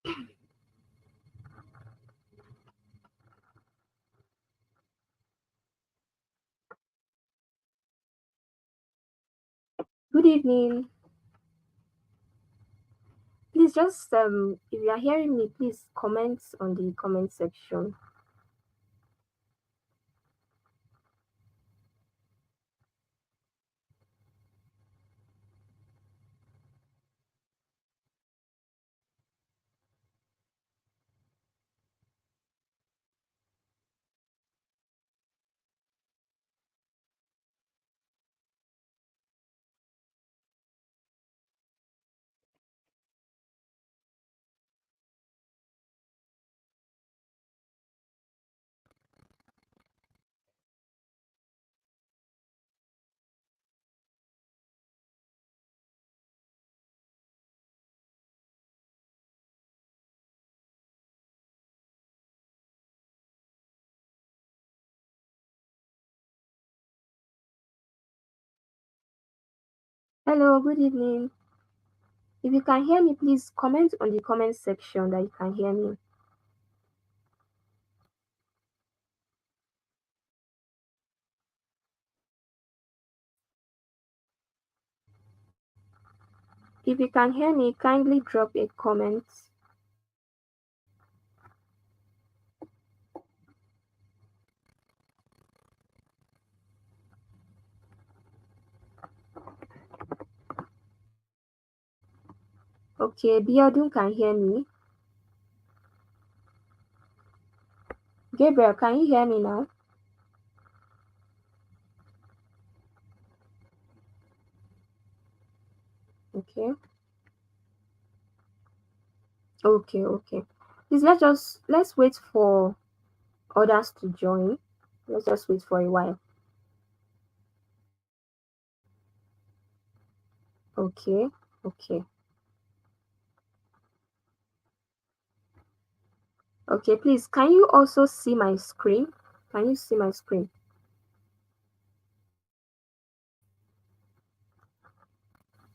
Good evening. Please just if you are hearing me, please comment on the comment section. Hello, good evening. If you can hear me, please comment on the comment section that you can hear me. If you can hear me, kindly drop a comment. Okay, Biodun can hear me. Gabriel, can you hear me now? Okay. Okay. Please let's wait for others to join. Let's just wait for a while. Okay, okay. Okay, please, can you also see my screen? Can you see my screen?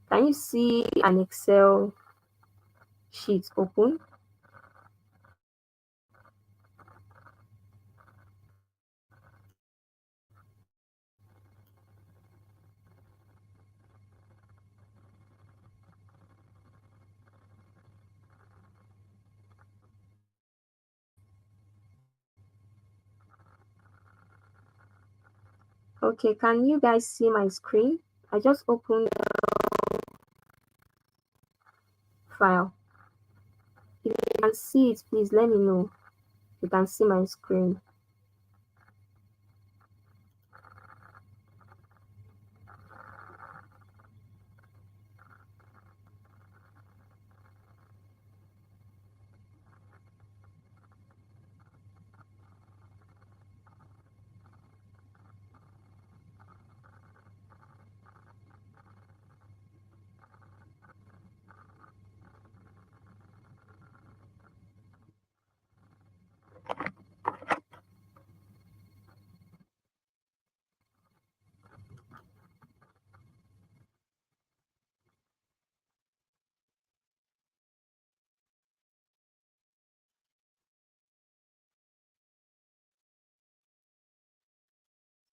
Can you see an Excel sheet open? Okay, can you guys see my screen? I just opened the file. If you can see it, please let me know. You can see my screen.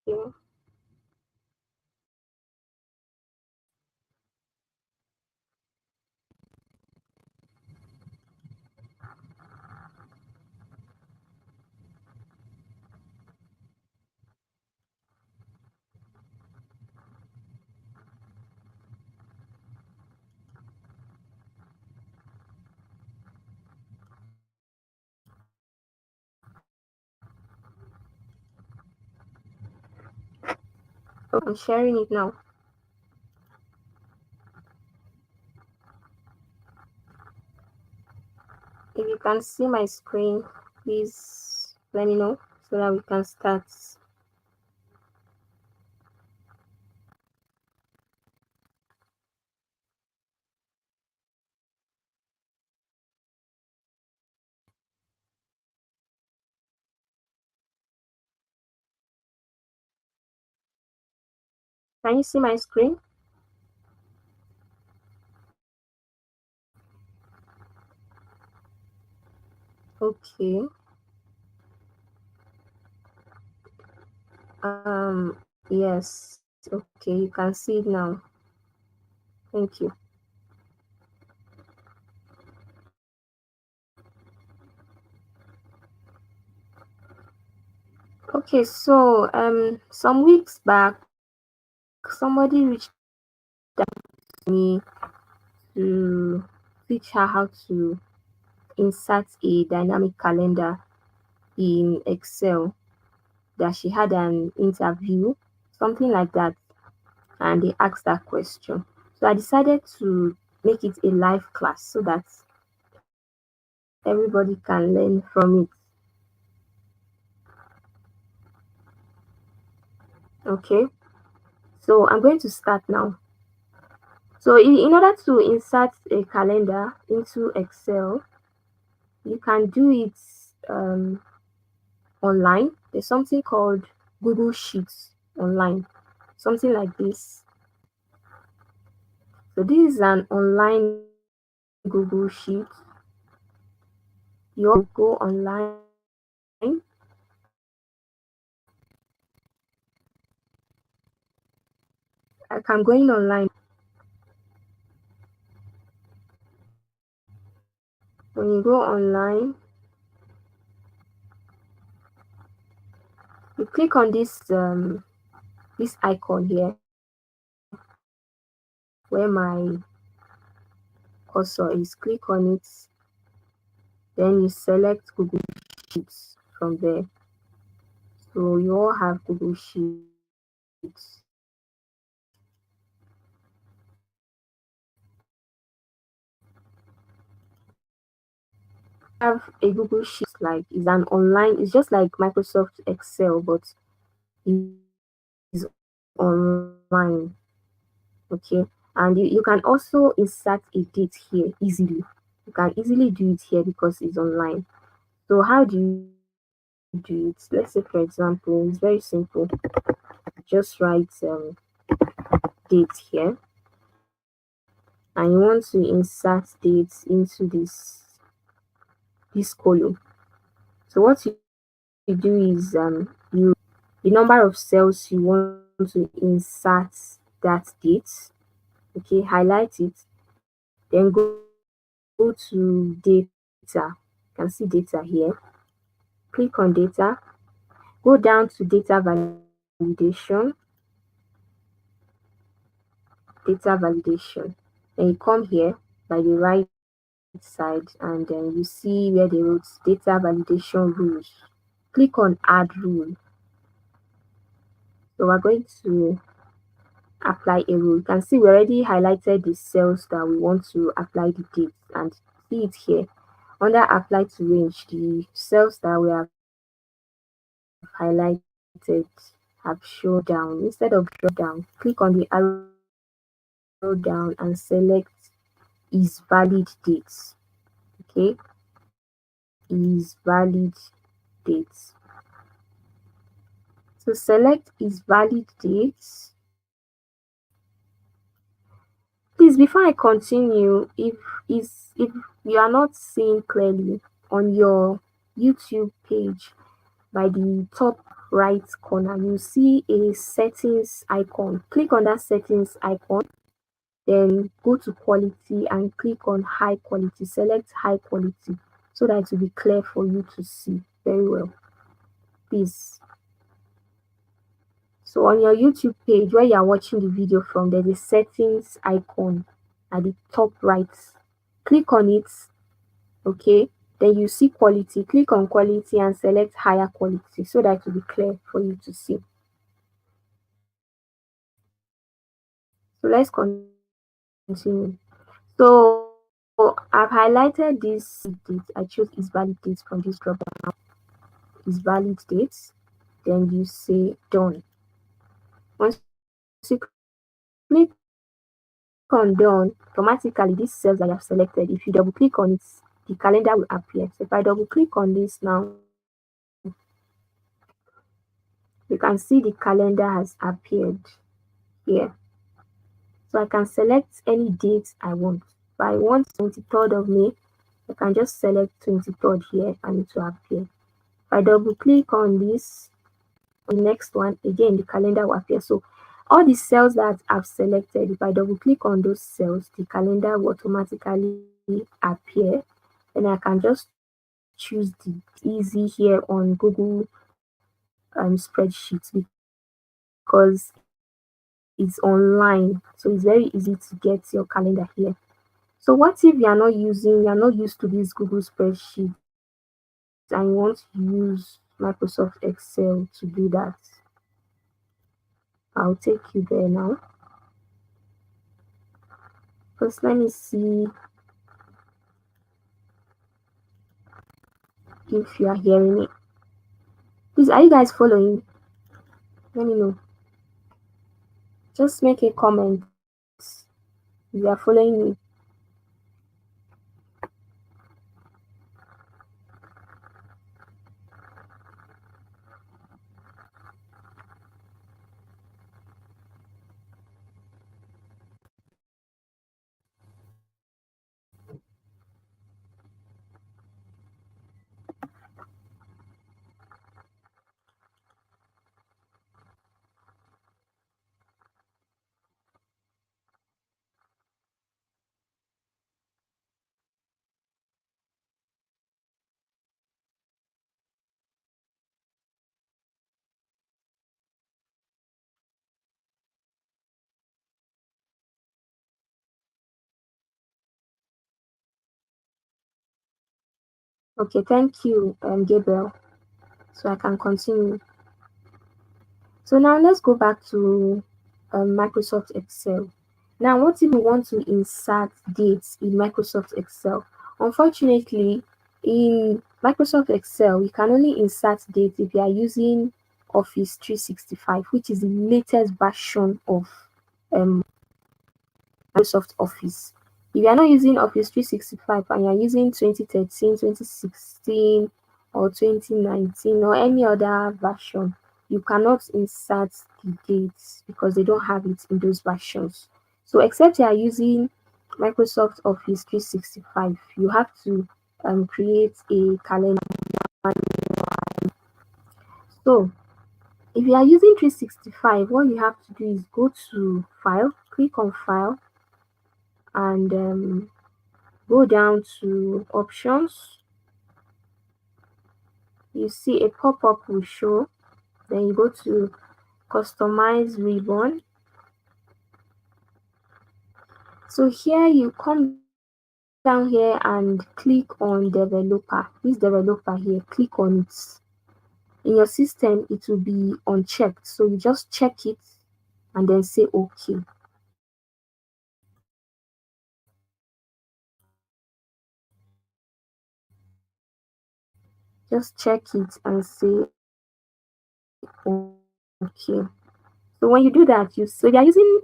Yeah. Oh, I'm sharing it now. If you can see my screen, please let me know so that we can start. Can you see my screen? Okay. Yes. Okay, you can see it now. Thank you. Okay, so some weeks back somebody reached me to teach her how to insert a dynamic calendar in Excel, that she had an interview, something like that, and they asked that question. So I decided to make it a live class so that everybody can learn from it. Okay, so I'm going to start now. So in order to insert a calendar into Excel, you can do it online. There's something called Google Sheets online, something like this. So this is an online Google Sheet. You go online. Like I'm going online. When you go online, you click on this icon here where my cursor is. Click on it, then you select Google Sheets from there. So you all have Google Sheets. Have a Google Sheet, like is an online, it's just like Microsoft Excel, but it's online. Okay, and you can also insert a date here easily. You can easily do it here because it's online. So how do you do it? Let's say for example, it's very simple. Just write date here, and you want to insert dates into this column. So what you do is you the number of cells you want to insert that date. Okay, highlight it, then go to data. You can see data here. Click on data, go down to data validation, data validation. Then you come here by the right side, and then you see where they wrote data validation rules. Click on add rule. So we're going to apply a rule. You can see we already highlighted the cells that we want to apply the date, and see it here under apply to range. The cells that we have highlighted have shown down. Instead of drop down, click on the arrow down and select is valid dates. Okay, is valid dates. So select is valid dates. Please, before I continue, if you are not seeing clearly on your YouTube page, by the top right corner, you see a settings icon. Click on that settings icon, then go to quality and click on high quality. Select high quality so that it will be clear for you to see very well. Please. So on your YouTube page where you are watching the video from, there's a settings icon at the top right. Click on it, okay? Then you see quality. Click on quality and select higher quality so that it will be clear for you to see. So let's continue. So I've highlighted this date. I chose is valid dates from this drop down. Is valid dates. Then you say done. Once you click on done, automatically these cells that you have selected, if you double click on it, the calendar will appear. So if I double click on this now, you can see the calendar has appeared here. So I can select any date I want. If I want 23rd of May, I can just select 23rd here and it will appear. If I double click on this, on the next one, again the calendar will appear. So all the cells that I've selected, if I double click on those cells, the calendar will automatically appear. And I can just choose the easy here on Google spreadsheets because it's online. So it's very easy to get your calendar here. So what if you're not used to this Google spreadsheet and you want to use Microsoft Excel to do that? I'll take you there now. First, let me see if you are hearing me. Please, are you guys following? Let me know. Just make a comment if you are following me. Okay, thank you, Gabriel. So I can continue. So now let's go back to Microsoft Excel. Now, what if we want to insert dates in Microsoft Excel? Unfortunately, in Microsoft Excel, you can only insert dates if you are using Office 365, which is the latest version of um, Microsoft Office. If you are not using Office 365 and you are using 2013, 2016, or 2019 or any other version, you cannot insert the dates because they don't have it in those versions. So except you are using Microsoft Office 365, you have to create a calendar. So if you are using 365, what you have to do is go to File, click on File, and go down to Options. You see a pop-up will show. Then you go to Customize Ribbon. So here you come down here and click on Developer. This developer here, click on it. In your system, it will be unchecked. So you just check it and then say OK. Just check it and say OK. So when you do that, so they are using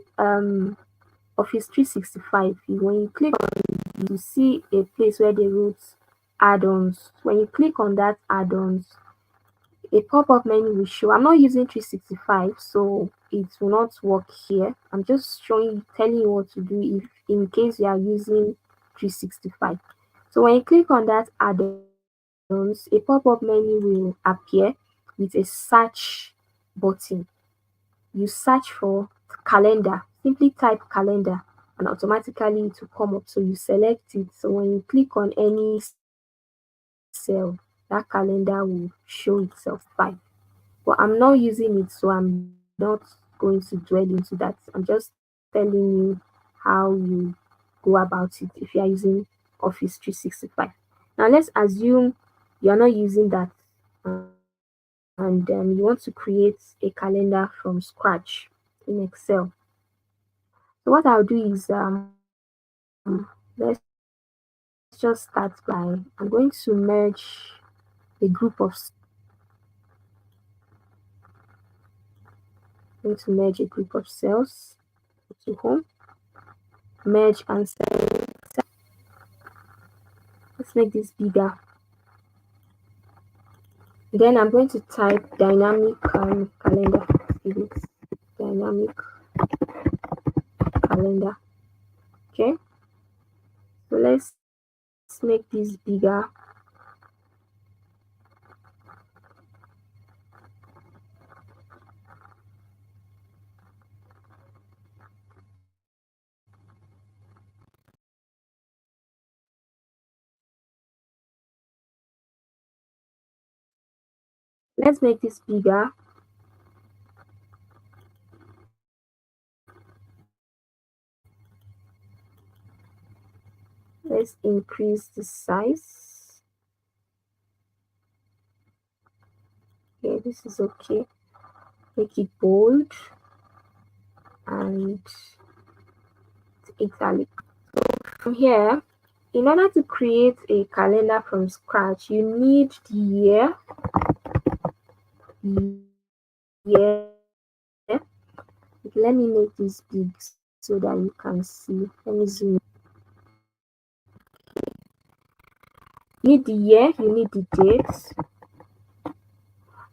Office 365. When you click on it, you see a place where they wrote add-ons. When you click on that add-ons, a pop-up menu will show. I'm not using 365, so it will not work here. I'm just telling you what to do if in case you are using 365. So when you click on that add-ons, a pop-up menu will appear with a search button. You search for calendar, simply type calendar and automatically it will come up. So you select it. So when you click on any cell, that calendar will show itself fine. But I'm not using it, so I'm not going to dwell into that. I'm just telling you how you go about it if you are using Office 365. Now let's assume you're not using that and you want to create a calendar from scratch in Excel. So what I'll do is let's just start by I'm going to merge a group of cells to home, merge and cell. Let's make this bigger. Then I'm going to type dynamic calendar. Dynamic calendar. Okay. So let's let's make this bigger. Let's make this bigger. Let's increase the size. Okay, this is okay. Make it bold and italic. From here, in order to create a calendar from scratch, you need the year. Okay, let me make this big so that you can see. Let me zoom in. You need the year, you need the date,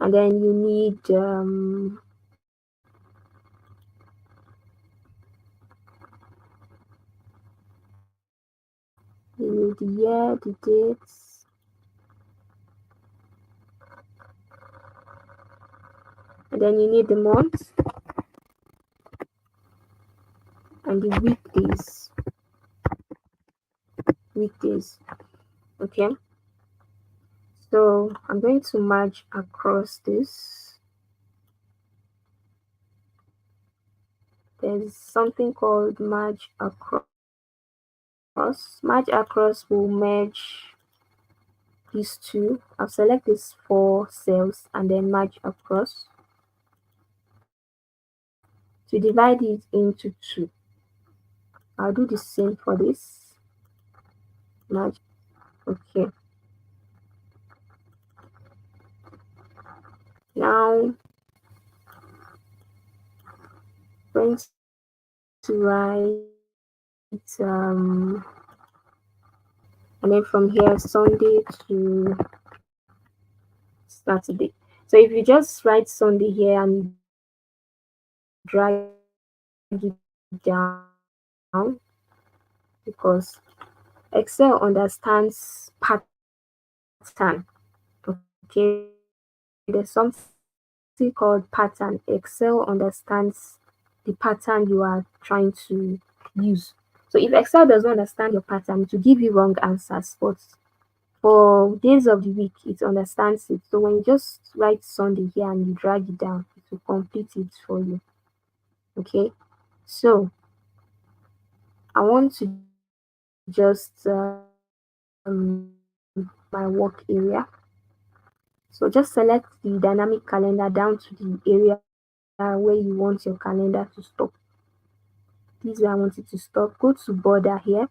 and then you need the year, the dates, and then you need the month and the weekdays. Okay, so I'm going to merge across this. There's something called merge across. Merge across will merge these two. I'll select these 4 cells and then merge across to divide it into 2. I'll do the same for this. Merge. Okay. Now I'm going to write and then from here Sunday to Saturday. So if you just write Sunday here and drag it down, because Excel understands pattern. Okay, there's something called pattern. Excel understands the pattern you are trying to use. So if Excel does not understand your pattern, it will give you wrong answers. But for days of the week, it understands it. So when you just write Sunday here and you drag it down, it will complete it for you. Okay, so I want to just my work area. So just select the dynamic calendar down to the area where you want your calendar to stop. This is where I want it to stop. Go to border here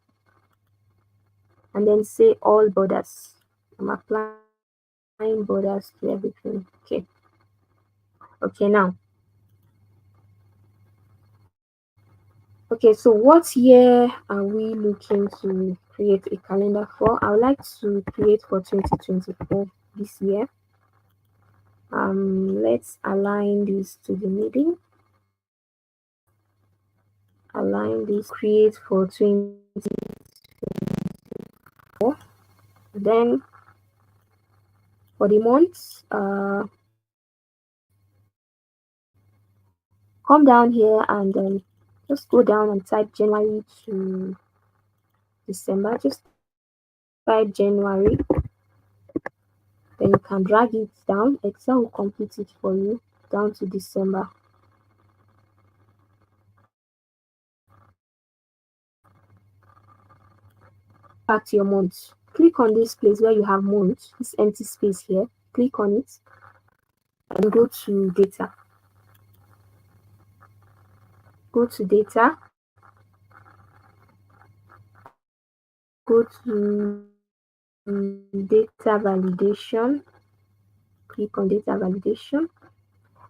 and then say all borders. I'm applying borders to everything. Okay, now. Okay, so what year are we looking to create a calendar for? I would like to create for 2024 this year. Let's align this to the middle. Align this, create for 2024. Then for the months, come down here and just go down and type January to December. Just type January. Then you can drag it down. Excel will complete it for you down to December. Back to your month. Click on this place where you have month, this empty space here. Click on it and go to data. Go to data. Go to data validation. Click on data validation.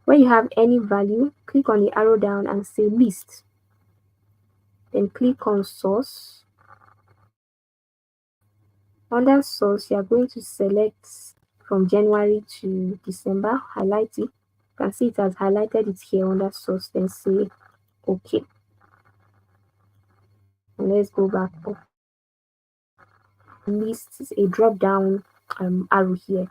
When you have any value, click on the arrow down and say list. Then click on source. Under source, you are going to select from January to December, highlight it. You can see it has highlighted it here under source, then say OK. And let's go back up. lists a drop down arrow here.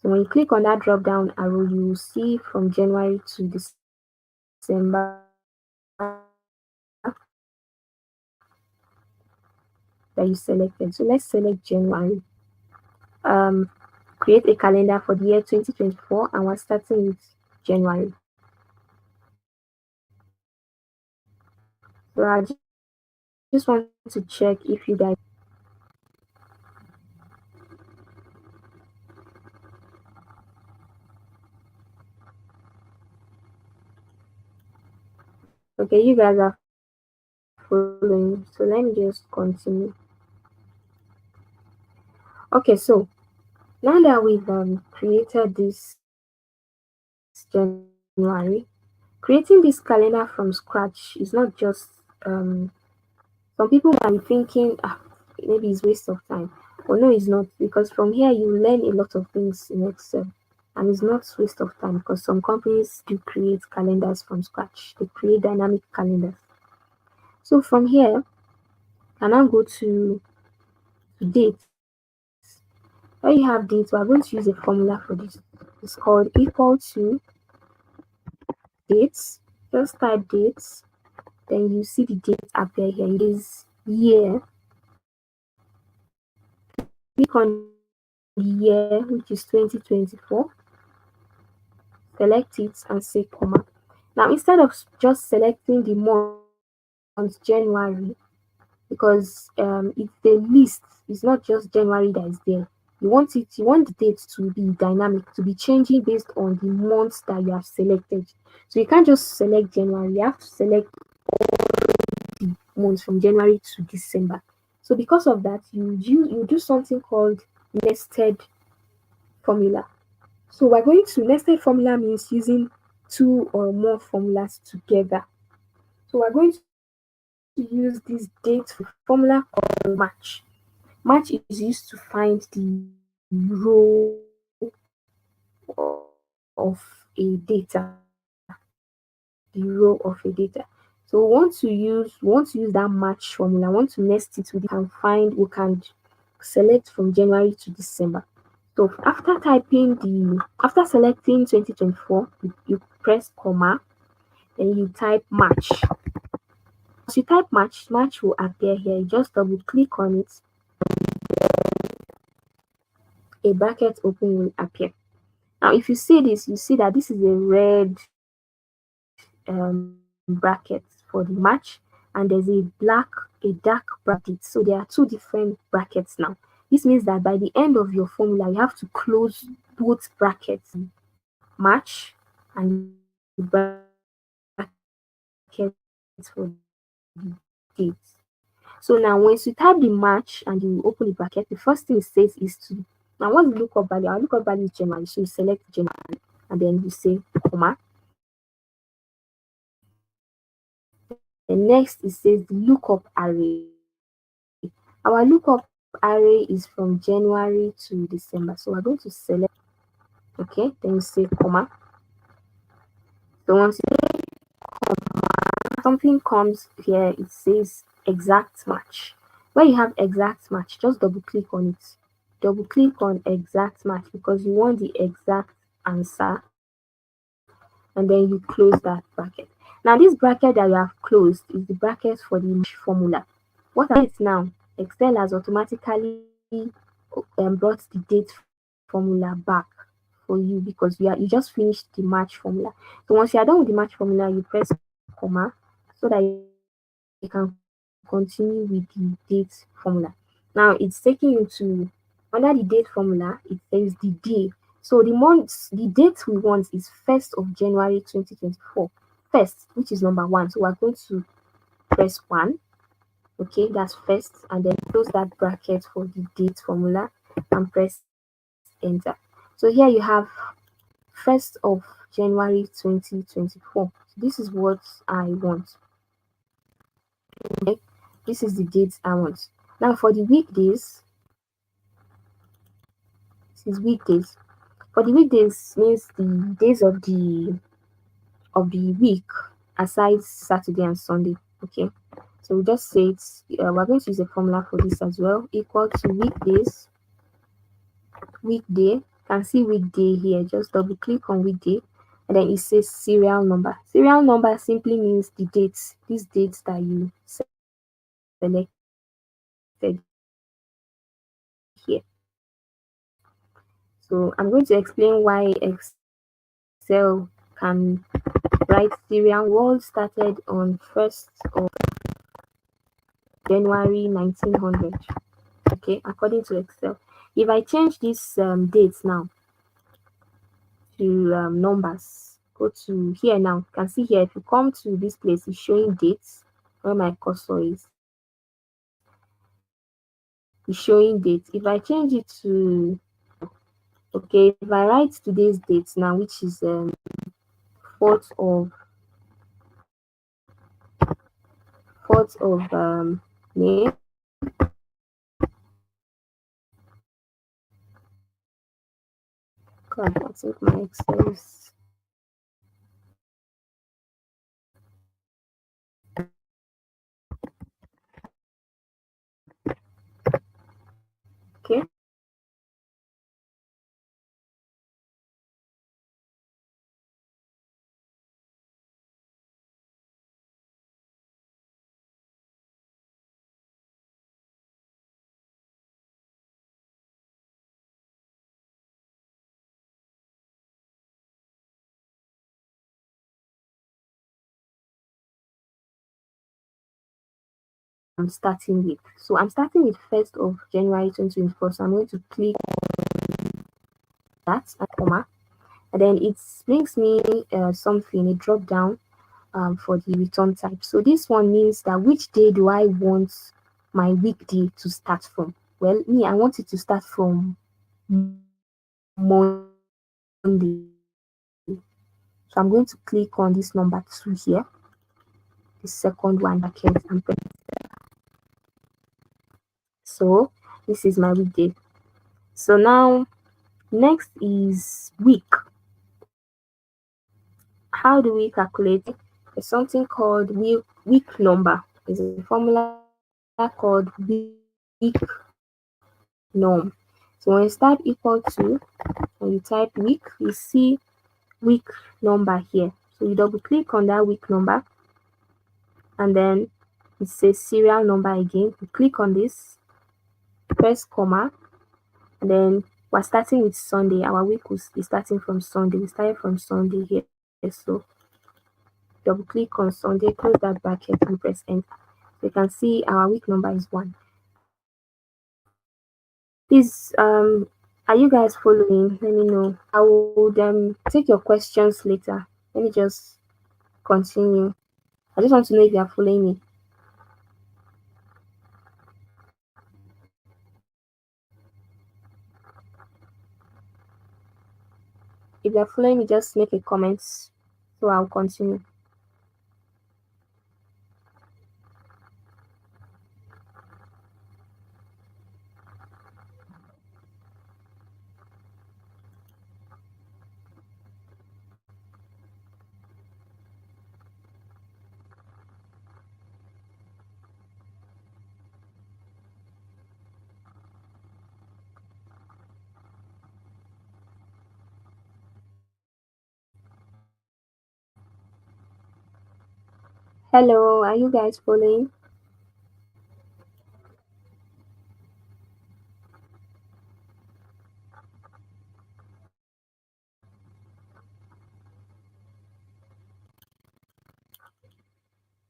So when you click on that drop down arrow, you will see from January to December that you selected. So let's select January. Um, Create a calendar for the year 2024, and we're starting with January. So I just want to check if you guys. Okay, you guys are following. So let me just continue. Okay, so now that we've created this January, creating this calendar from scratch is not just some people might be thinking, maybe it's waste of time. But no, it's not, because from here you learn a lot of things in Excel. And it's not waste of time, because some companies do create calendars from scratch. They create dynamic calendars. So from here, I now go to dates. When you have dates, we are going to use a formula for this. It's called equal to dates. Just type dates, then you see the date appear here. It is year. Click on the year, which is 2024. Select it and say comma. Now, instead of just selecting the month January, because it's the list, it's not just January that is there. You want the date to be dynamic, to be changing based on the months that you have selected. So you can't just select January, you have to select the months from January to December. So because of that, you do something called nested formula. So we're going to nested formula means using two or more formulas together. So we're going to use this date formula called match. Match is used to find the row of a data. The row of a data. So we want to use that match formula. I want to nest it with the date we can find. We can select from January to December. So after selecting 2024, you press comma, then you type match. As you type match will appear here. You just double click on it, a bracket open will appear. Now, if you see this, you see that this is a red bracket for the match, and there's a dark bracket. So there are two different brackets now. This means that by the end of your formula, you have to close both brackets, match and the brackets for the date. So now, once you type the match and you open the bracket, the first thing it says is to, now what's the lookup value? Our lookup value is January, so you select January and then you say comma. The next it says the lookup array. Our lookup array is from January to December, so we're going to select that. Okay, then you say comma. So once you something comes here, it says exact match. Where you have exact match, just double click on it. Double click on exact match because you want the exact answer, and then you close that bracket. Now this bracket that you have closed is the bracket for the match formula. What has it now? Excel has automatically brought the date formula back for you because you just finished the match formula. So once you are done with the match formula, you press comma so that you can continue with the date formula. Now it's taking you to, under the date formula, it says the day. So the date we want is 1st of January 2024. First, which is number one. So we're going to press 1. Okay, that's first, and then close that bracket for the date formula and press enter. So here you have 1st of January 2024. This is what I want. Okay, this is the date I want. Now for the weekdays, this is weekdays. For the weekdays means the days of the week aside Saturday and Sunday. Okay, So we just say it's we're going to use a formula for this as well, equal to weekdays, weekday. Can see weekday here. Just double click on weekday, and then it says serial number. Serial number simply means the dates, these dates that you selected here. So I'm going to explain why Excel can write serial. World started on 1st of January 1900. Okay, according to Excel. If I change these dates now to numbers, go to here now. You can see here, if you come to this place, it's showing dates where my cursor is. It's showing dates. If I change it to, okay, if I write today's dates now, which is 4th of 4th of May. God, I think my Excel is okay. I'm starting with. So I'm starting with 1st of January 2024. So I'm going to click that and comma, and then it brings me something, a drop down for the return type. So this one means that which day do I want my weekday to start from? Well, me, I want it to start from Monday. So I'm going to click on this number 2 here, the second one bracket, and press. So this is my weekday. So now next is week. How do we calculate it? There's something called week number. There's a formula called week norm. So when you start equal to, when you type week, you see week number here. So you double click on that week number, and then it says serial number again. You click on this, press comma, and then we're starting with Sunday. Our week will be starting from Sunday. We started from Sunday here. So double click on Sunday, close that bracket, and press enter. You can see our week number is 1. Please, are you guys following? Let me know. I will take your questions later. Let me just continue. I just want to know if you are following me. If you are following me, just make a comment so I'll continue. Hello, are you guys following?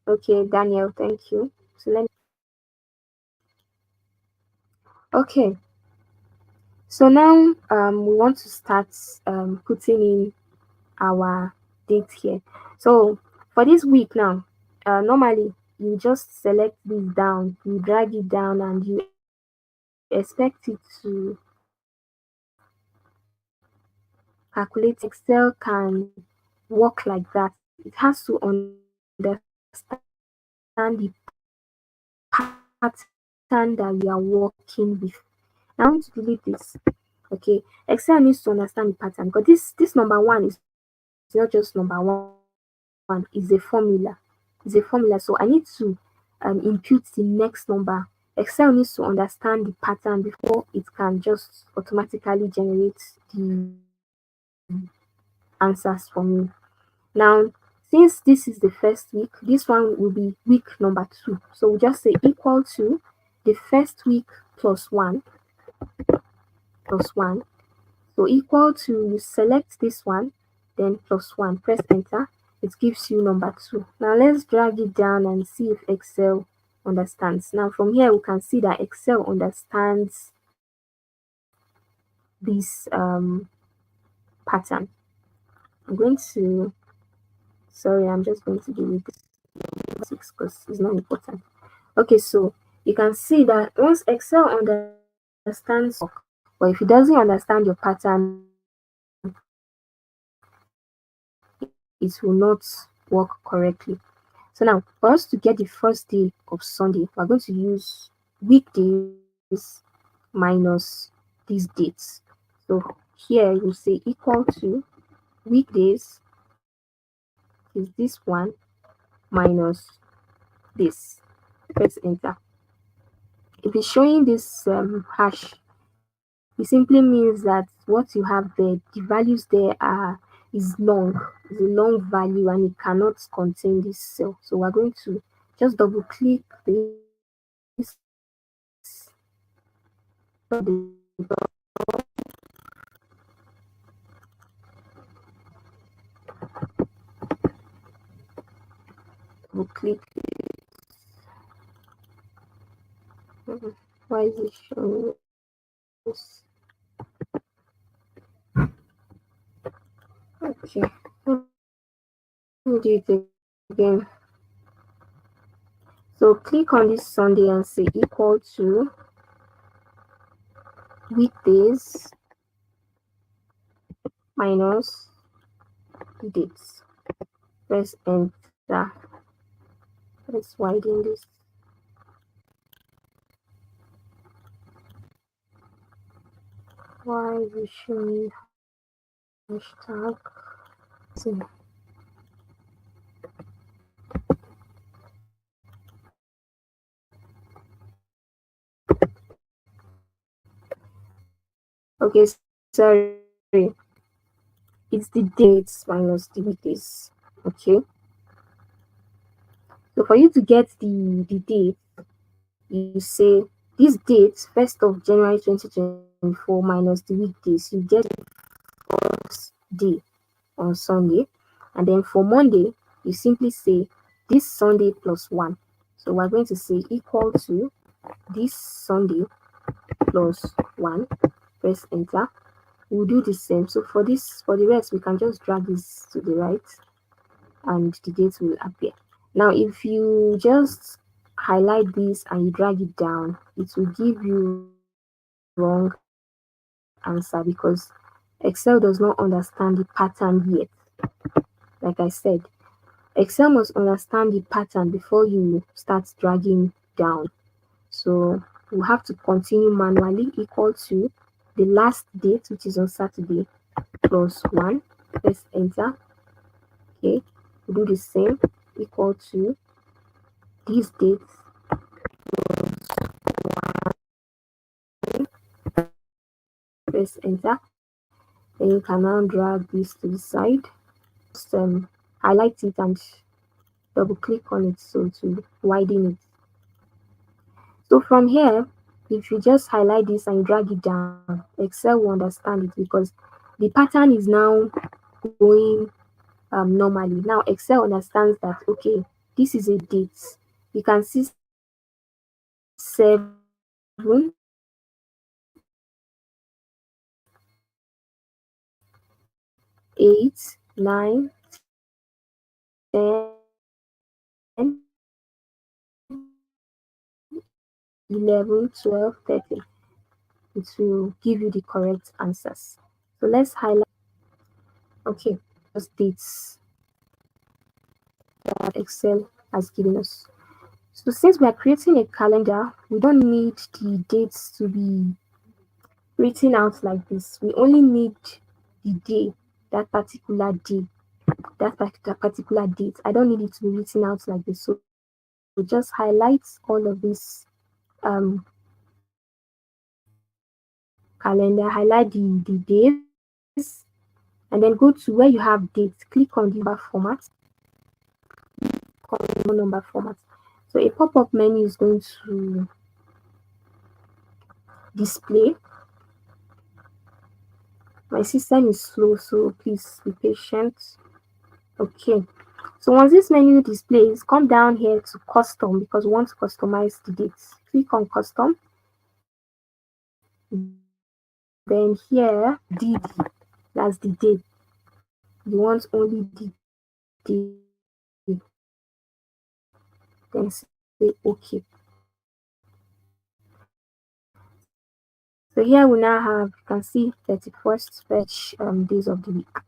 Okay, Daniel, thank you. So let me. Okay, so now we want to start putting in our date here. So for this week now, normally you just select this down, you drag it down, and you expect it to calculate. Excel can work like that. It has to understand the pattern that we are working with. Now I'm going to delete this. Okay, Excel needs to understand the pattern because this number 1 is not just number 1, it's a formula. It's a formula. So I need to input the next number. Excel needs to understand the pattern before it can just automatically generate the answers for me. Now, since this is the first week, this one will be week number 2. So we'll just say equal to the first week plus 1 plus 1. So equal to, you select this one, then plus 1, press enter. It gives you number 2. Now let's drag it down and see if Excel understands. Now from here we can see that Excel understands this pattern. I'm going to, sorry, I'm just going to delete this because it's not important. Okay, so you can see that once Excel understands, but if it doesn't understand your pattern, it will not work correctly. So now, for us to get the first day of Sunday, we're going to use weekdays minus these dates. So here you say equal to weekdays is this one minus this. Press enter. If it's showing this hash, it simply means that what you have there, the values there are is long, is a long value and it cannot contain this cell. So we're going to just double click this, double click. Why is it showing this? Okay, let me do it again. So click on this Sunday and say equal to weekdays minus dates. Press enter. Let's widen this. Why is it showing hashtag? See. Okay, sorry. It's the dates minus the weekdays. Okay. So for you to get the date, you say this date, 1st of January 2024 minus the weekdays, you get the first day on Sunday. And then for Monday, you simply say this Sunday plus 1. So we're going to say equal to this Sunday plus 1. Press enter. We'll do the same. So for this, for the rest, we can just drag this to the right and the date will appear. Now if you just highlight this and you drag it down, it will give you wrong answer because Excel does not understand the pattern yet. Like I said, Excel must understand the pattern before you start dragging down. So we'll have to continue manually equal to the last date, which is on Saturday, plus 1. Press enter. Okay, we'll do the same, equal to these dates press enter. Then you can now drag this to the side. Just highlight it and double click on it so to widen it. So from here, if you just highlight this and drag it down, Excel will understand it because the pattern is now going normally. Now Excel understands that okay, this is a date. You can see 7, 8, 9, 10, 11, 12, 13. It will give you the correct answers. So let's highlight. Okay, those dates that Excel has given us. So since we are creating a calendar, we don't need the dates to be written out like this. We only need the day, that particular day, that particular date. I don't need it to be written out like this. So just highlight all of this um, calendar, highlight the days, and then go to where you have dates. Click on the number format, on number format. So a pop-up menu is going to display. My system is slow, so please be patient. Okay. So once this menu displays, come down here to custom because we want to customize the dates. Click on custom. Then here, DD, that's the date. You want only the day. Then say OK. So here we now have, you can see 31st days of the week.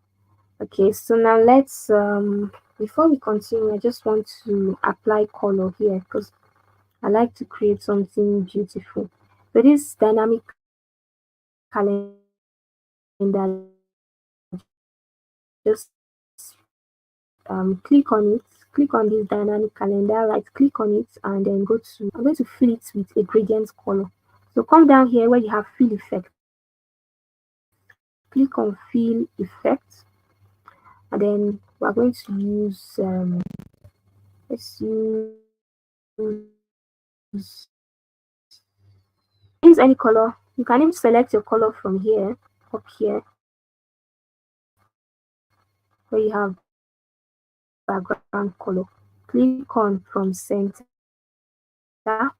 Okay, so now let's, before we continue, I just want to apply color here because I like to create something beautiful. So this dynamic calendar, just click on it, click on this dynamic calendar, right click on it, and then go to, I'm going to fill it with a gradient color. So come down here where you have fill effect, click on fill effect, and then we're going to use, let's use any color. You can even select your color from here, up here, where you have background color. Click on from center, and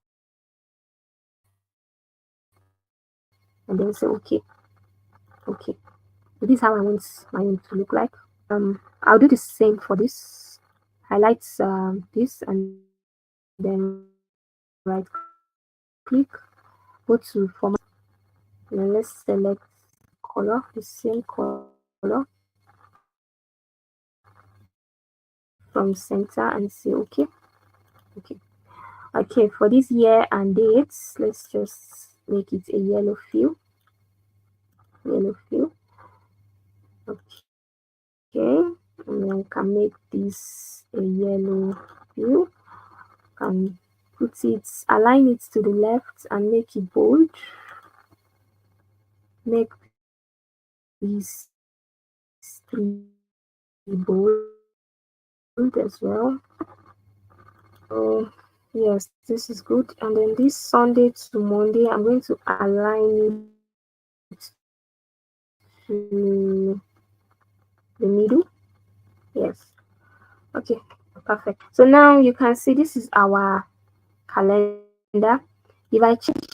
then say okay. Okay, so this is how I want my name to look like. I'll do the same for this. Highlight this and then right click, go to format, and then let's select color, the same color from center and say okay. Okay. Okay, for this year and dates, let's just make it a yellow fill. Yellow fill. Okay, and then can make this a yellow fill. Can put it, align it to the left and make it bold. Make these three bold as well. So yes, this is good. And then this Sunday to Monday, I'm going to align it to the middle. Yes. Okay, perfect. So now you can see this is our calendar. If I change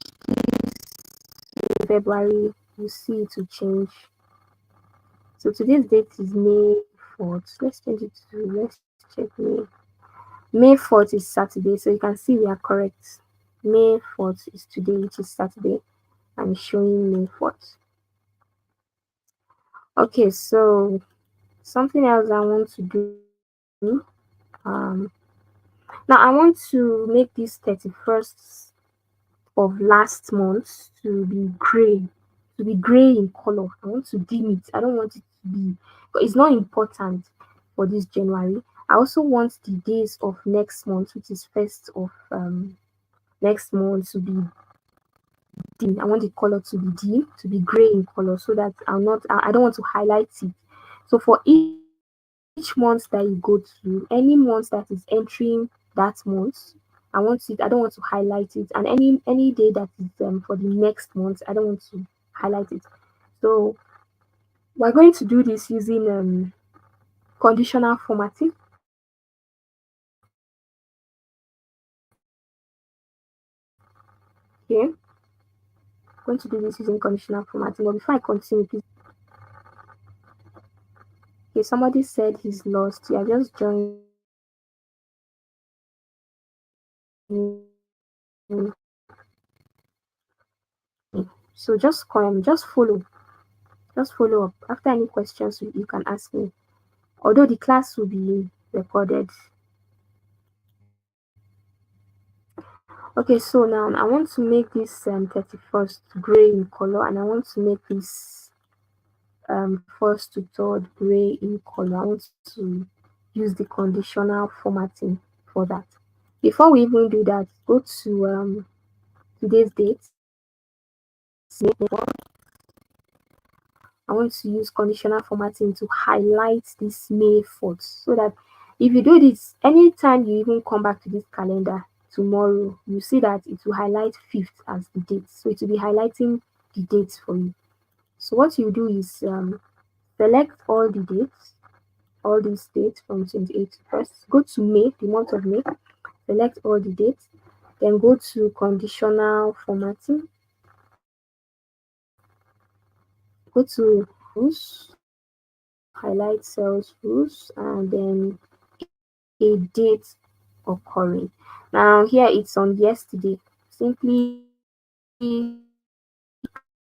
February, you see it will change. So today's date is May 4th. Let's change it to, let's check May. May 4th is Saturday, so you can see we are correct. May 4th is today, which is Saturday. I'm showing May 4th. Okay, so something else I want to do. Um, Now I want to make this 31st of last month to be gray in color. I want to dim it. I don't want it to be, but it's not important for this January. I also want the days of next month, which is first of next month, to be dim. I want the color to be dim, to be gray in color, so that I don't want to highlight it. So for each month that you go to, any month that is entering that month, I don't want to highlight it, and any day that is for the next month, I don't want to highlight it. So we're going to do this using conditional formatting. Okay, I'm going to do this using conditional formatting, but before I continue, please. Okay, somebody said he's lost. Yeah, just join. So just follow up. After any questions, you can ask me. Although the class will be recorded. Okay, so now I want to make this 31st gray in color, and I want to make this first to third gray in color. I want to use the conditional formatting for that. Before we even do that, go to today's date. I want to use conditional formatting to highlight this May 4th so that if you do this, anytime you even come back to this calendar tomorrow, you see that it will highlight 5th as the date. So it will be highlighting the dates for you. So what you do is select all the dates, all these dates from 28th to 1st. Go to May, the month of May, select all the dates, then go to conditional formatting, go to rules, highlight cells rules, and then a date occurring. Now here it's on yesterday. Simply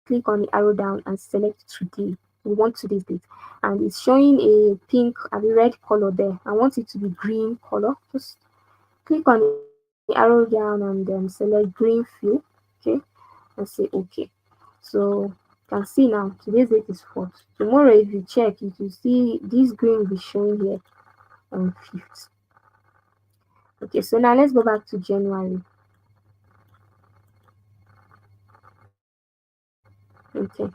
click on the arrow down and select today. We want today's date, and it's showing a pink and a red color there. I want it to be green color. Just click on the arrow down and then select green fill. Okay, and say okay. So you can see now today's date is 4th. Tomorrow if you check, you will see this green will be showing here on 5th. Okay, so now let's go back to January. Okay,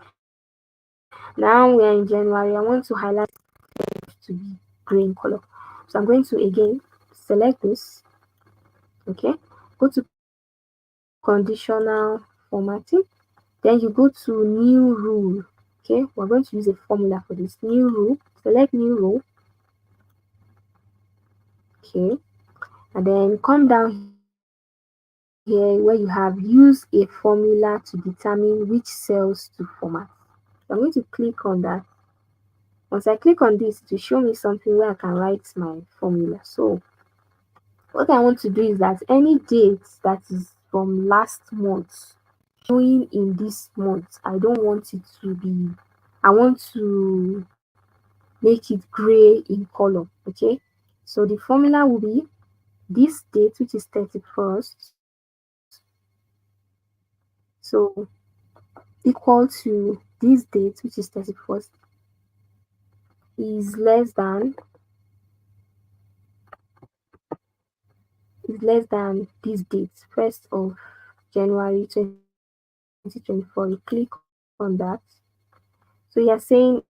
now we're in January. I want to highlight to be green color. So I'm going to again select this. Okay, go to conditional formatting. Then you go to new rule. Okay, we're going to use a formula for this new rule. Select new rule. Okay, and then come down here where you have use a formula to determine which cells to format. So I'm going to click on that. Once I click on this, to show me something where I can write my formula. So what I want to do is that any date that is from last month showing in this month, I don't want it to be, I want to make it gray in color. Okay, so the formula will be this date, which is 31st, so equal to this date, which is 31st, is less than this date, 1st of January 2024. You click on that. So you're saying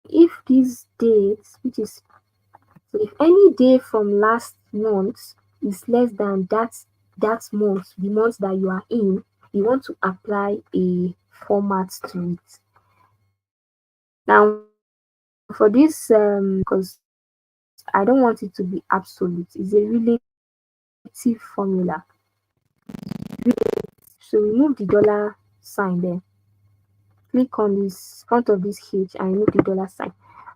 if this date, which is, so if any day from last month is less than that month, the month that you are in, you want to apply a format to it. Now for this, because I don't want it to be absolute, it's a relative formula. So remove the dollar sign there. Click on this front of this H and remove the dollar sign.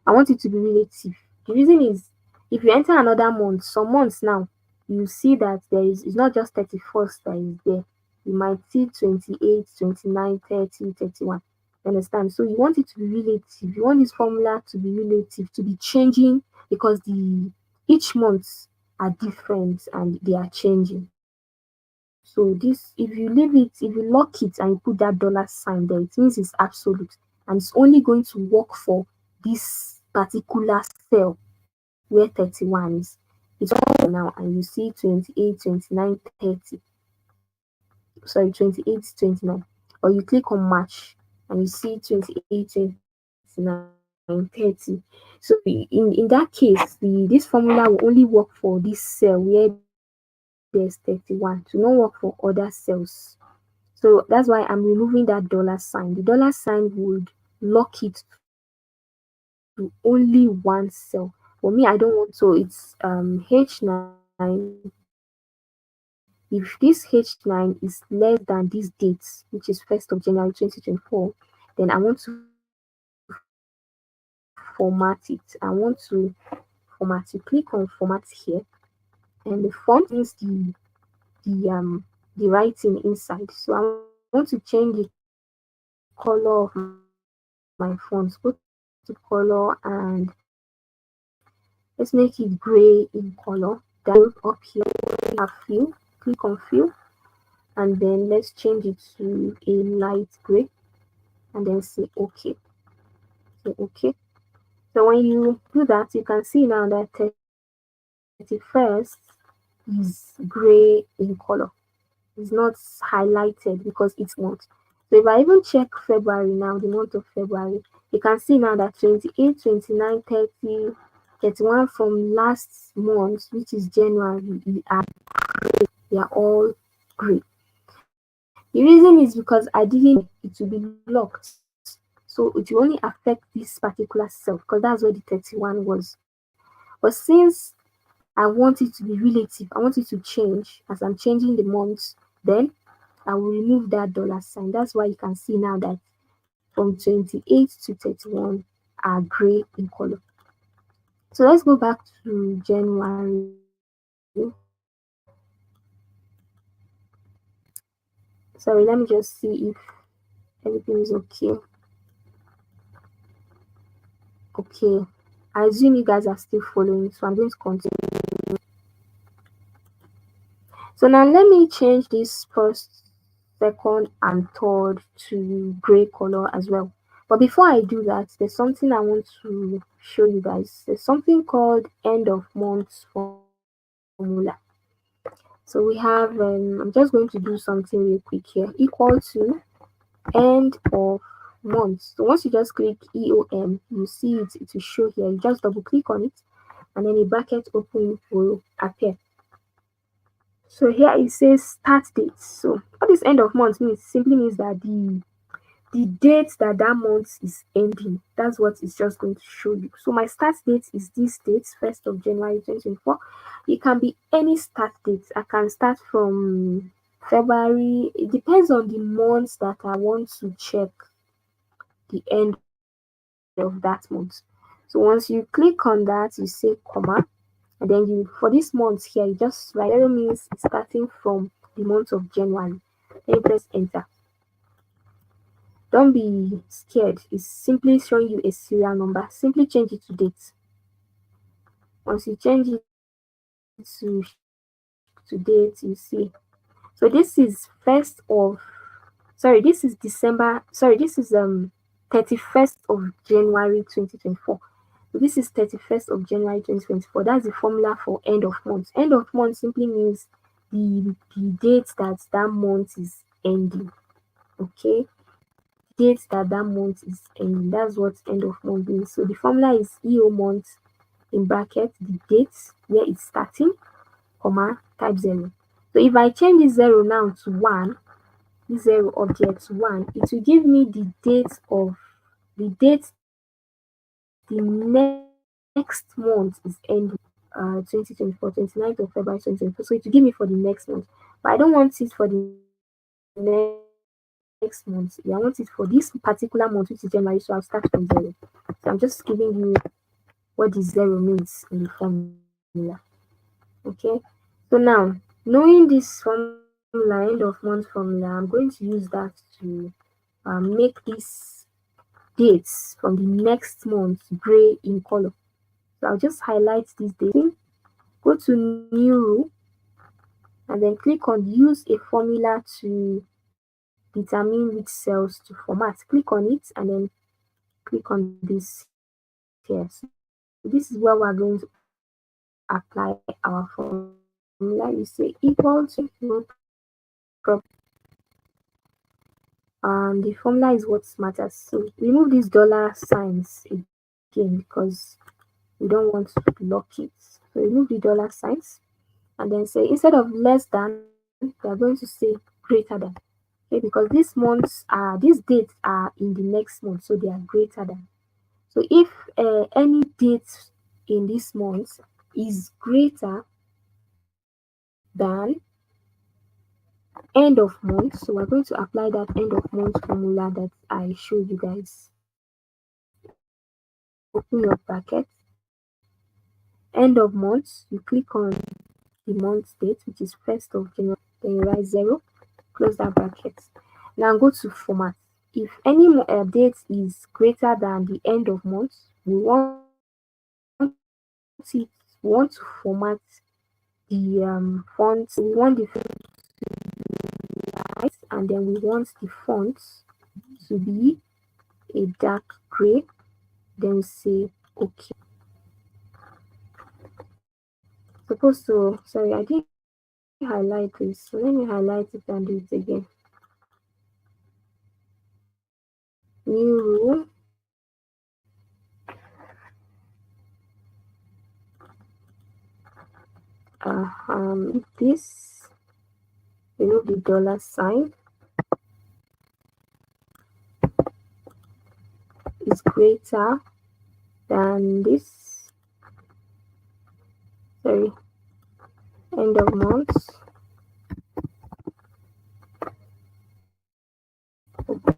I want it to be relative. The reason is if you enter another month, some months now, you see that there is, it's not just 31st that is there. You might see 28, 29, 30, 31. You understand? So you want it to be relative. You want this formula to be relative, to be changing because the each month are different and they are changing. So this, if you leave it, if you lock it and you put that dollar sign there, it means it's absolute and it's only going to work for this particular cell where 31 is. It's all now and you see 28, 29, 30. Sorry, 28, 29. Or you click on match and you see 28, 29, 30. So in that case, this formula will only work for this cell where there's 31 to not work for other cells. So that's why I'm removing that dollar sign. The dollar sign would lock it to only one cell. For me, I don't want, so it's H9. If this H9 is less than this date, which is 1st of January 2024, then I want to format it. I want to format it. Click on format here, and the font is the writing inside. So I want to change the color of my font. Go to color and let's make it gray in color. Down up here we have fill. Click on fill and then let's change it to a light gray and then say okay. Say okay. So when you do that, you can see now that 31st is gray in color. It's not highlighted because it's month. So if I even check February now, the month of February, you can see now that 28, 29, 30, 31 from last month, which is January, they are all gray. The reason is because I didn't it will be locked. So it will only affect this particular cell because that's where the 31 was. But since I want it to be relative, I want it to change as I'm changing the months, then I will remove that dollar sign. That's why you can see now that from 28 to 31 are gray in color. So let's go back to January. Sorry, let me just see if everything is okay. Okay. I assume you guys are still following, so I'm going to continue. So now let me change this first, second, and third to gray color as well. But before I do that, there's something I want to show you guys. There's something called end of month formula. So we have, I'm just going to do something real quick here, equal to end of month. So once you just click EOM, you see it, it will show here. You just double click on it, and then a bracket open will appear. So here it says start date. So what this end of month means simply means that the date that that month is ending, that's what it's just going to show you. So my start date is this date, 1st of January 2024. It can be any start date. I can start from February. It depends on the months that I want to check the end of that month. So once you click on that, you say comma, and then you for this month here, you just write zero means it's starting from the month of January. Then you press enter. Don't be scared. It's simply showing you a serial number. Simply change it to date. Once you change it to date, you see. So this is first of sorry, this is December. Sorry, this is 31st of January 2024. So this is 31st of January 2024. That's the formula for end of month. End of month simply means the date that that month is ending. Okay, date that that month is ending. That's what end of month means. So the formula is EO month in bracket the date where it's starting, comma type 0. So if I change this 0 now to 1, this 0 up there to 1, it will give me the date the next month is ending. 2024, 29th of February 2024. So it will give me for the next month. But I don't want it for the next month. Yeah, I want it for this particular month, which is January. So I'll start from 0. So I'm just giving you what the 0 means in the formula. Okay. So now, knowing this formula, end of month formula, I'm going to use that to make this dates from the next month gray in color. So I'll just highlight this date, go to new rule, and then click on use a formula to determine which cells to format. Click on it and then click on this here. So this is where we're going to apply our formula. You say equal to, no problem. The formula is what matters. So remove these dollar signs again because we don't want to lock it. So remove the dollar signs and then say instead of less than, we are going to say greater than. Okay, because these dates are in the next month, so they are greater than. So if any date in this month is greater than end of month, so we're going to apply that end of month formula that I showed you guys. Open your bracket, end of month, you click on the month date, which is 1st of January, then you write 0, close that bracket. Now go to format. If any date is greater than the end of month, we want to format the font. We want the font light, and then we want the font to be a dark gray. Then we say okay. Supposed to, sorry, I didn't highlight this. So let me highlight it and do it again. New rule. This, remove the dollar sign, is greater than this. Sorry, end of month. Open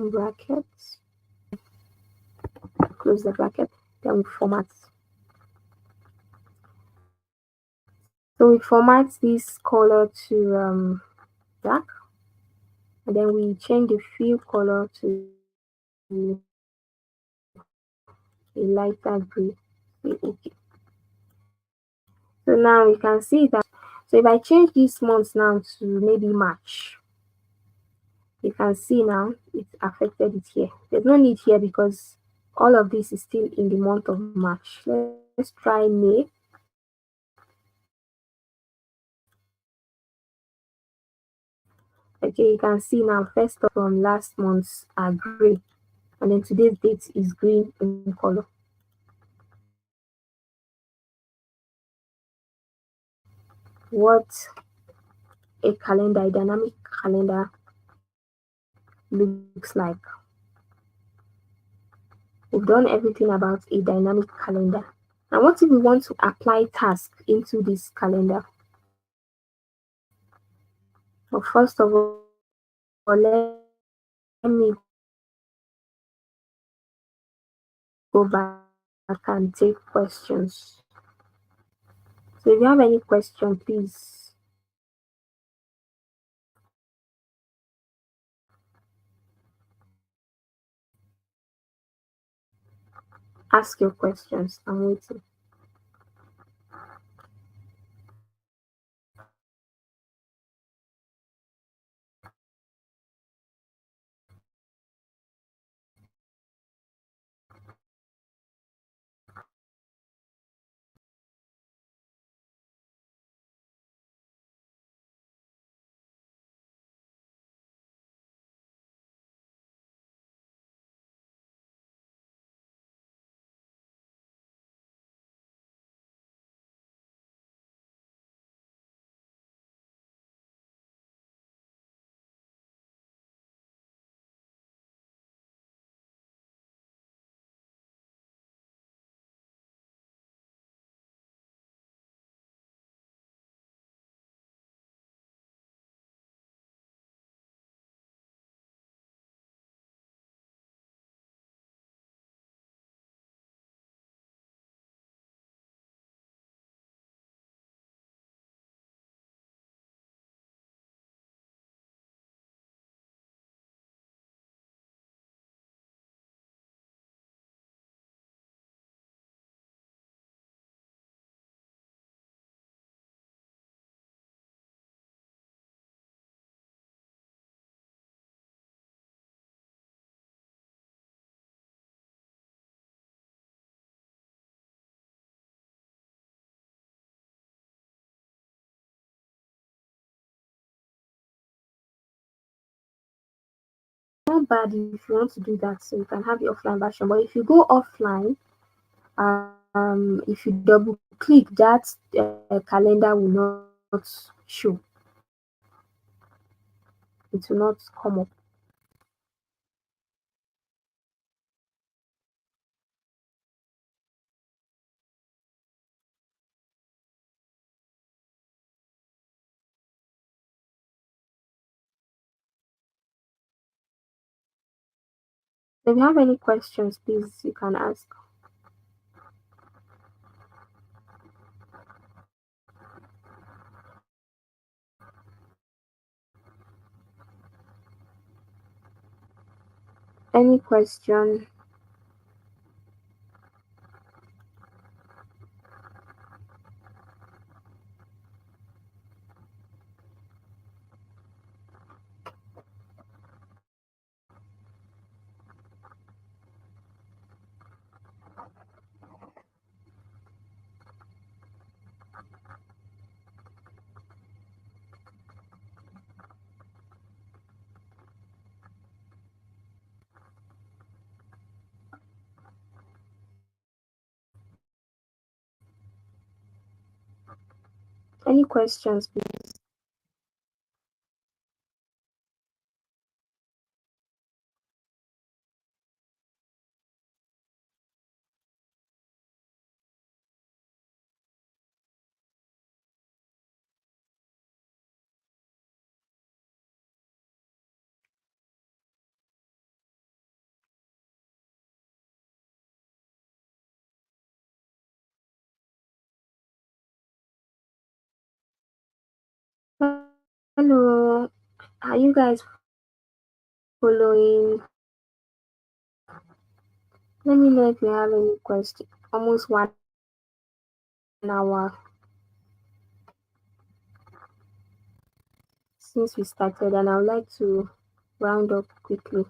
brackets. Close the bracket. Then we format. So we format this color to black, and then we change the fill color to a lighter gray. Okay. So now we can see that. So if I change this month now to maybe March, you can see now it affected it here. There's no need here because all of this is still in the month of March. Let's try May. Okay, you can see now first of from last month's are gray, and then today's date is green in color. What a calendar, a dynamic calendar looks like. We've done everything about a dynamic calendar. And what if we want to apply tasks into this calendar? Well, first of all, let me go back and take questions. So if you have any question, please ask your questions. I'm waiting. Not bad if you want to do that, so you can have the offline version. But if you go offline, if you double click that calendar will not show. It will not come up. If you have any questions, please you can ask. Any question? Any questions, please? Hello, are you guys following? Let me know if you have any question. Almost 1 hour since we started, and I would like to round up quickly.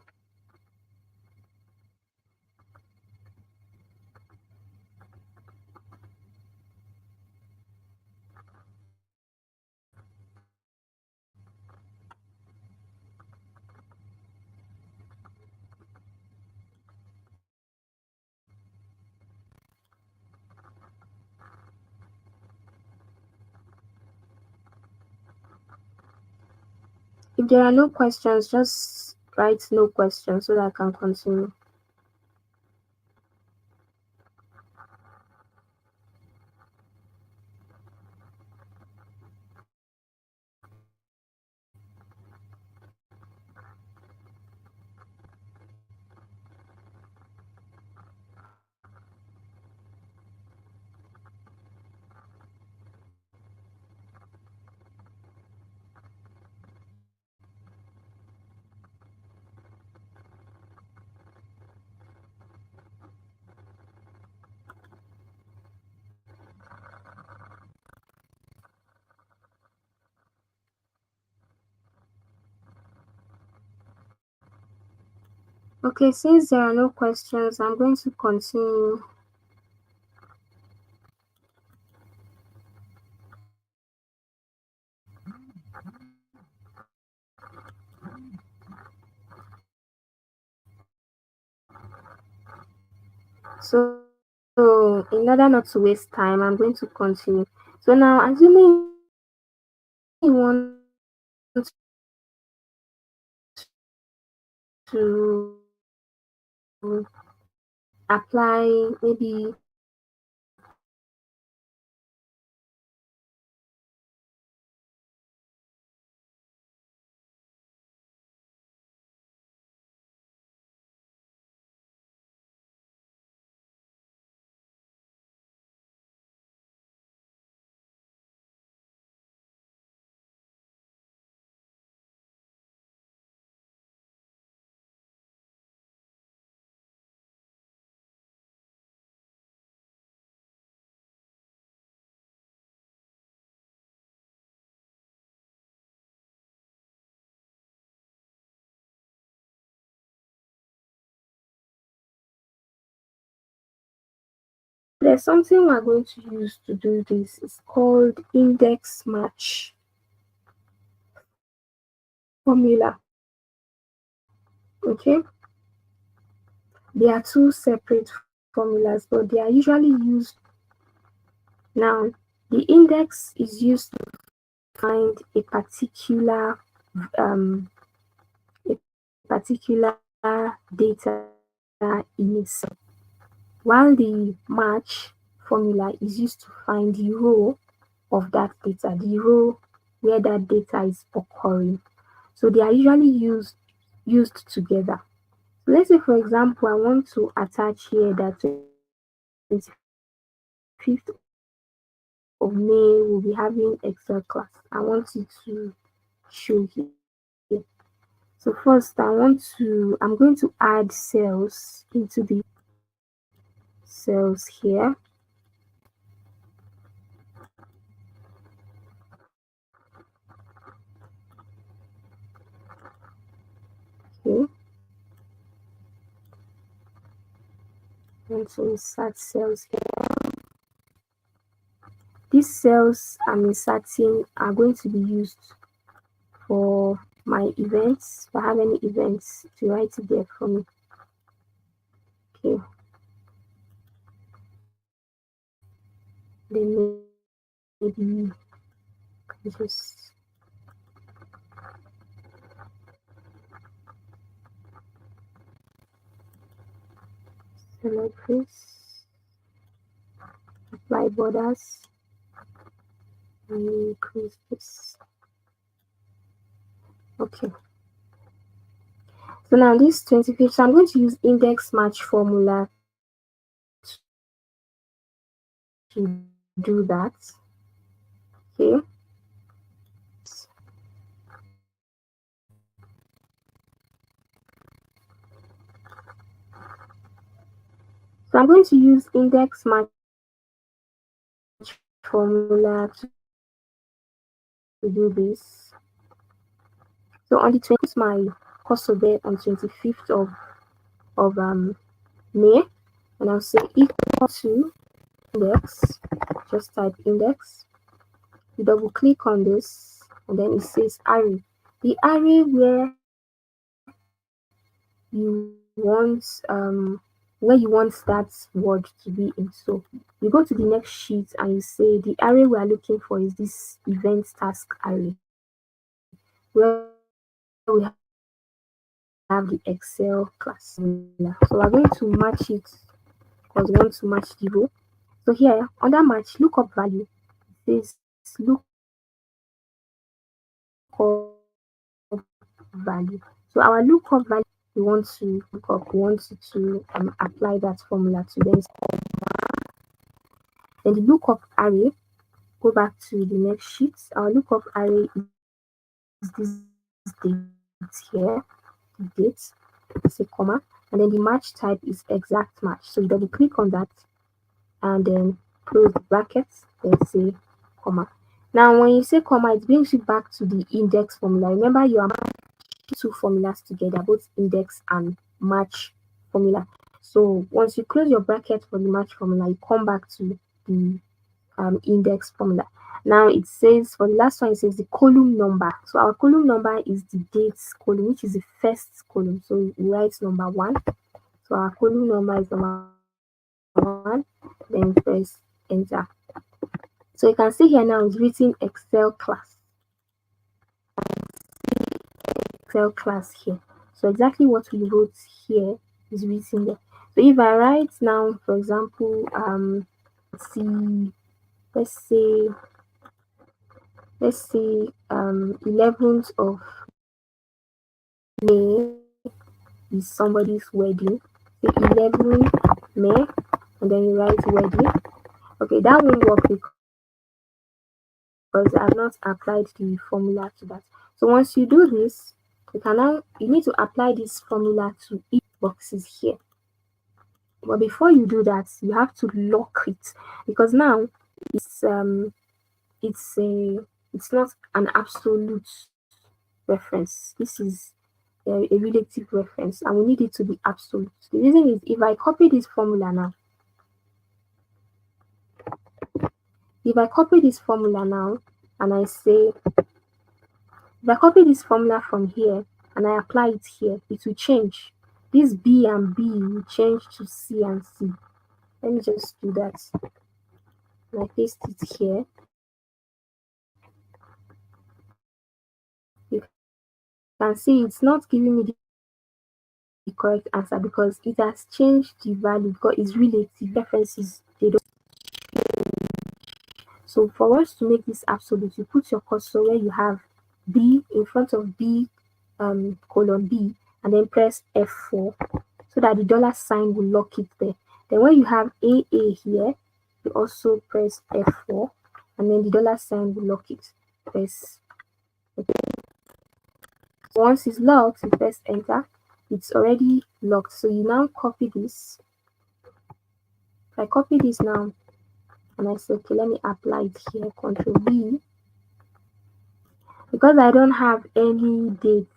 If there are no questions, just write no questions so that I can continue. Okay, since there are no questions, I'm going to continue. So, in order not to waste time, I'm going to continue. So now, assuming you want to apply maybe there's something we're going to use to do this. It's called index match formula. Okay, there are two separate formulas, but they are usually used now. The index is used to find um, a particular data in a cell, while the match formula is used to find the row of that data, the row where that data is occurring. So they are usually used together. So let's say, for example, I want to attach here that 25th of May we'll be having Excel class. I want it to show here. So first I'm going to add cells into the cells here. Okay. And so insert cells here. These cells I'm inserting are going to be used for my events. If I have any events to write it there for me. Okay. Then maybe just select this, apply borders, and increase this. Okay. So now this 25th, so I'm going to use index match formula to do that. Okay. So I'm going to use index match formula to do this. So on the 20th, my course will be on 25th of May, and I'll say equal to index. Just type index. You double click on this, and then it says array. The array where you want that word to be in. So you go to the next sheet and you say the array we are looking for is this event task array, where we have the Excel class. So we're going to match it because we want to match the row. So here under match lookup value, it says lookup value. So our lookup value we want to look up, we want to apply that formula to. Then the lookup array, go back to the next sheet. Our lookup array is this date here, the date, say comma, and then the match type is exact match. So you double click on that and then close the brackets, then say comma. Now when you say comma, it brings you back to the index formula. Remember, you are matching two formulas together, both index and match formula. So once you close your bracket for the match formula, you come back to the index formula. Now it says for the last one, it says the column number. So our column number is the dates column, which is the first column. So we write number 1. So our column number is number 1. Then press enter. So you can see here now it's written Excel class. Excel class here. So exactly what we wrote here is written there. So if I write now, for example, let's say let's say 11th of May is somebody's wedding. Say 11 May, and then you write wedding. Okay, that won't work because I have not applied the formula to that. So once you do this, you need to apply this formula to each boxes here. But before you do that, you have to lock it, because now it's it's not an absolute reference. This is a relative reference, and we need it to be absolute. The reason is, if I copy this formula now, and I say, if I copy this formula from here and I apply it here, it will change. This B and B will change to C and C. Let me just do that. And I paste it here. You can see it's not giving me the correct answer because it has changed the value, because it's relative references, they don't. So for us to make this absolute, you put your cursor where you have B in front of B, colon B, and then press F4 so that the dollar sign will lock it there. Then when you have AA here, you also press F4 and then the dollar sign will lock it. Press OK. Once it's locked, you press enter. It's already locked. So you now copy this. If I copy this now and I say, okay, let me apply it here, Control V. Because I don't have any date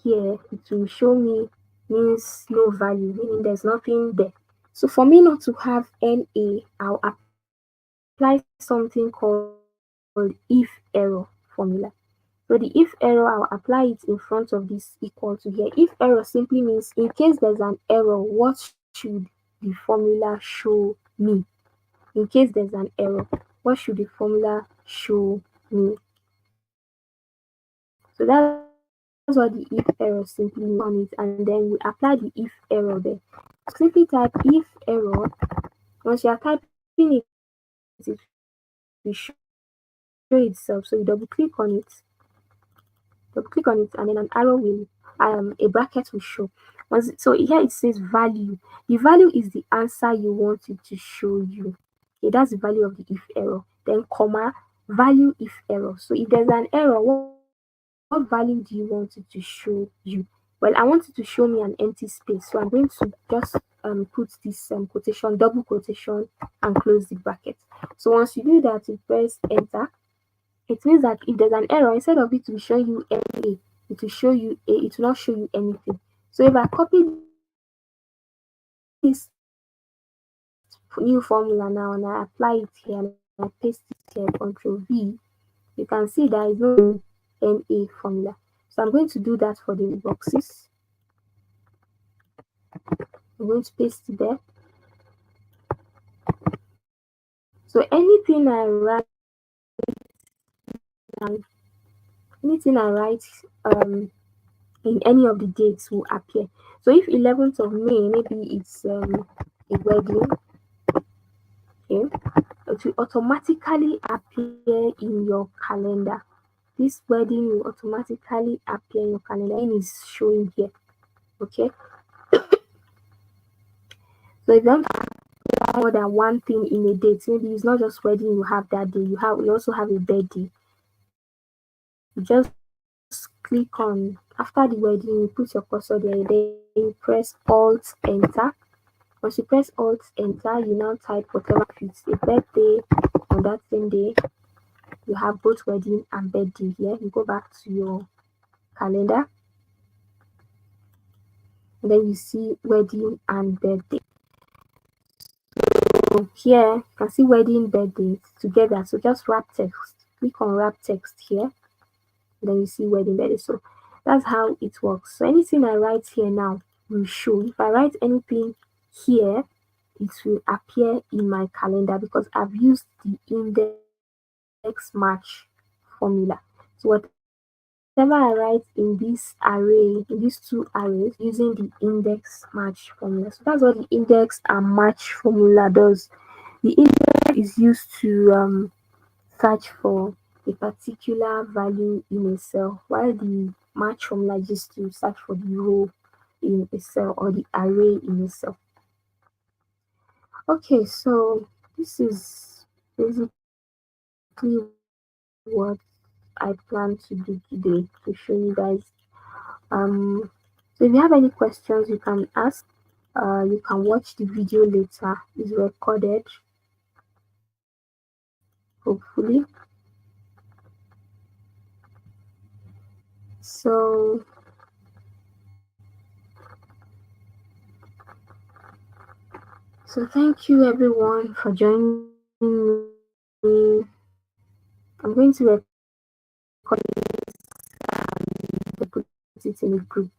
here, it will show me means no value, meaning there's nothing there. So for me not to have NA, I'll apply something called if error formula. So the if error, I'll apply it in front of this equal to here. If error simply means in case there's an error, what should the formula show me? In case there's an error, what should the formula show me. So that's what the if error simply means on it, and then we apply the if error there. Simply type if error. Once you are typing it, it will show itself. So you double click on it, and then an arrow will a bracket will show. So here it says value. The value is the answer you want it to show you. Okay, that's the value of the if error. Then comma value if error. So if there's an error, what value do you want it to show you? Well, I want it to show me an empty space. So I'm going to just put this quotation, double quotation, and close the bracket. So once you do that, you press enter. It means that if there's an error, instead of it to be showing you A, it will show you A, it will not show you anything. So if I copy this new formula now and I apply it here and I paste it here, Control V, you can see there is no NA formula. So I'm going to do that for the boxes. I'm going to paste it there. So anything I write in any of the dates will appear. So if 11th of May, maybe it's a wedding, okay, it will automatically appear in your calendar. This wedding will automatically appear in your calendar and is showing here. Okay. So if you want to have more than one thing in a date, maybe it's not just wedding you have that day, you also have a birthday. You just click on after the wedding, you put your cursor there, then you press Alt Enter. Once you press Alt Enter, you now type whatever fits a birthday on that same day. You have both wedding and birthday here. You go back to your calendar, and then you see wedding and birthday. So here you can see wedding, birthday together. So just wrap text. Click on wrap text here. Then you see wedding, birthday. So that's how it works. So anything I write here now will show. If I write anything here, it will appear in my calendar because I've used the index match formula. So whatever I write in this array, in these two arrays, using the index match formula. So that's what the index and match formula does. The index is used to search for a particular value in a cell, while the match formula is used to search for the row in a cell or the array in a cell. Okay, so this is basically what I plan to do today to show you guys. So if you have any questions, you can ask. You can watch the video later. It's recorded, hopefully. So thank you everyone for joining me. I'm going to record this and put it in a group.